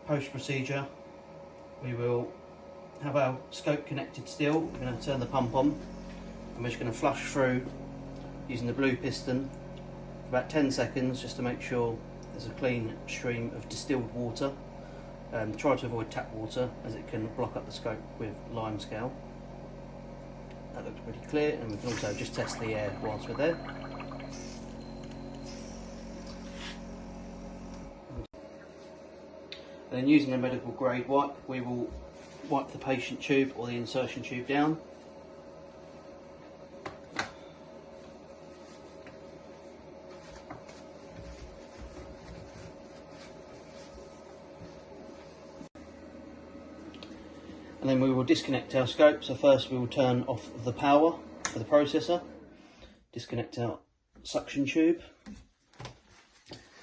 post procedure, we will have our scope connected still. We're going to turn the pump on and we're just going to flush through using the blue piston for about 10 seconds just to make sure there's a clean stream of distilled water. Try to avoid tap water as it can block up the scope with lime scale. That looks pretty clear, and we can also just test the air whilst we're there. And then using a medical grade wipe, we will wipe the patient tube or the insertion tube down. And then we will disconnect our scope. So first we will turn off the power for the processor, disconnect our suction tube,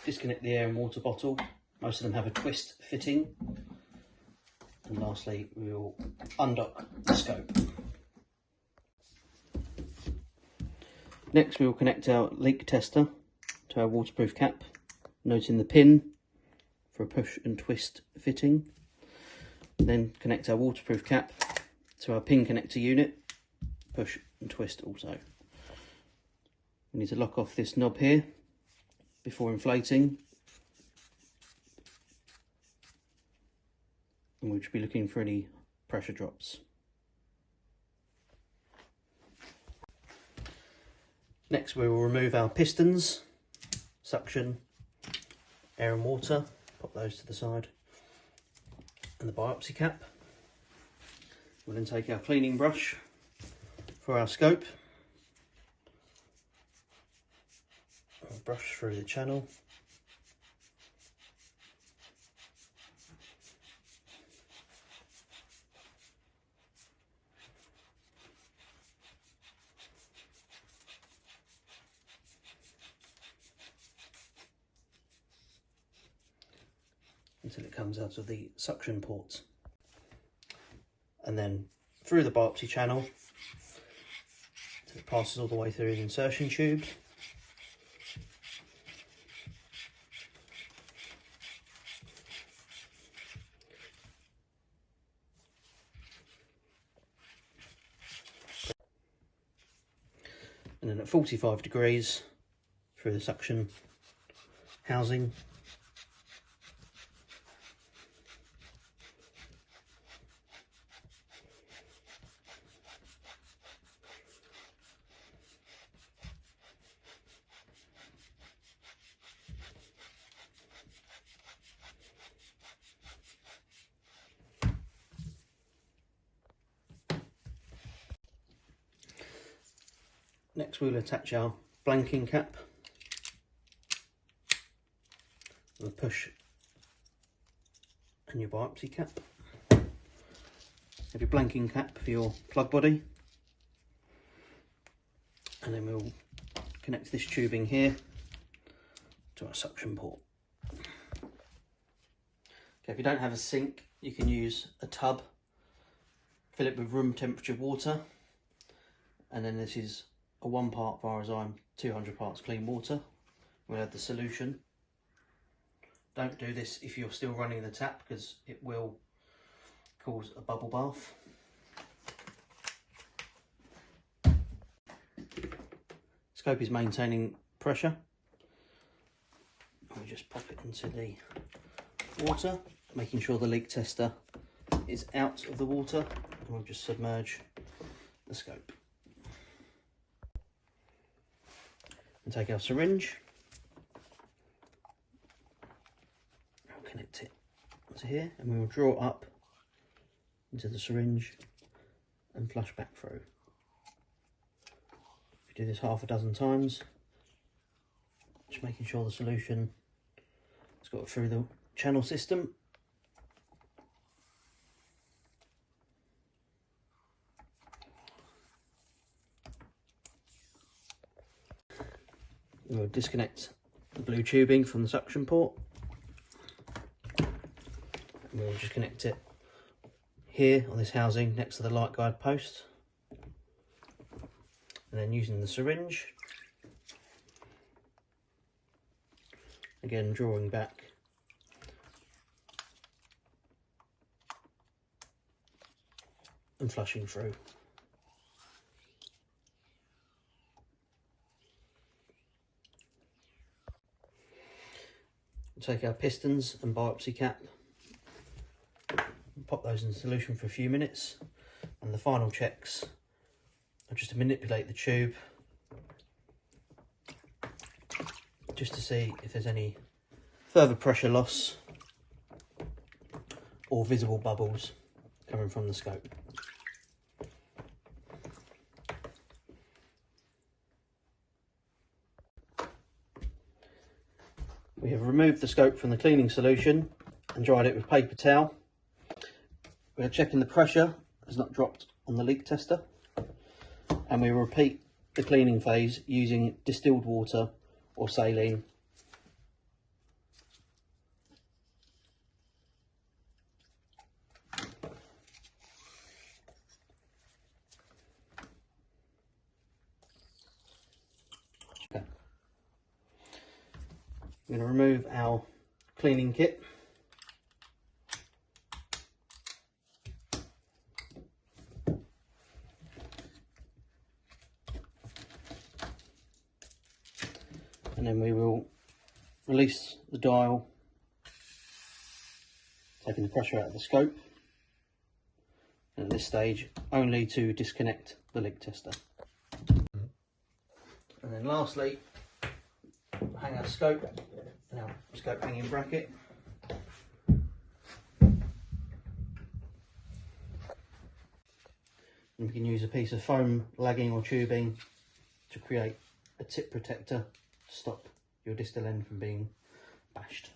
disconnect the air and water bottle. Most of them have a twist fitting. And lastly, we will undock the scope. Next we will connect our leak tester to our waterproof cap, noting the pin for a push and twist fitting. Then connect our waterproof cap to our pin connector unit, push and twist also. We need to lock off this knob here before inflating, and we'll just be looking for any pressure drops. Next we will remove our pistons, suction, air and water, pop those to the side, and the biopsy cap. We'll then take our cleaning brush for our scope, we'll brush through the channel, until it comes out of the suction port, and then through the biopsy channel until it passes all the way through the insertion tube. And then at 45 degrees through the suction housing. Next we'll attach our blanking cap with a push and your biopsy cap. Have your blanking cap for your plug body, and then we'll connect this tubing here to our suction port. Okay, if you don't have a sink, you can use a tub, fill it with room temperature water, and then this is a 1 part Varazyme, 200 parts clean water. We'll add the solution. Don't do this if you're still running the tap, because it will cause a bubble bath. Scope is maintaining pressure. We'll just pop it into the water, making sure the leak tester is out of the water, and we'll just submerge the scope. And take our syringe, I'll connect it to here, and we will draw it up into the syringe and flush back through. If you do this half a dozen times, just making sure the solution has got through the channel system. We'll disconnect the blue tubing from the suction port, and we'll just connect it here on this housing next to the light guide post, and then using the syringe, again drawing back and flushing through. We'll take our pistons and biopsy cap, pop those in solution for a few minutes, and the final checks are just to manipulate the tube just to see if there's any further pressure loss or visible bubbles coming from the scope. We have removed the scope from the cleaning solution and dried it with paper towel. We are checking the pressure has not dropped on the leak tester, and we will repeat the cleaning phase using distilled water or saline. Okay. I'm going to remove our cleaning kit. And then we will release the dial, taking the pressure out of the scope. And at this stage, only to disconnect the leak tester. And then lastly, hang our scope and our scope hanging bracket. And we can use a piece of foam lagging or tubing to create a tip protector to stop your distal end from being bashed.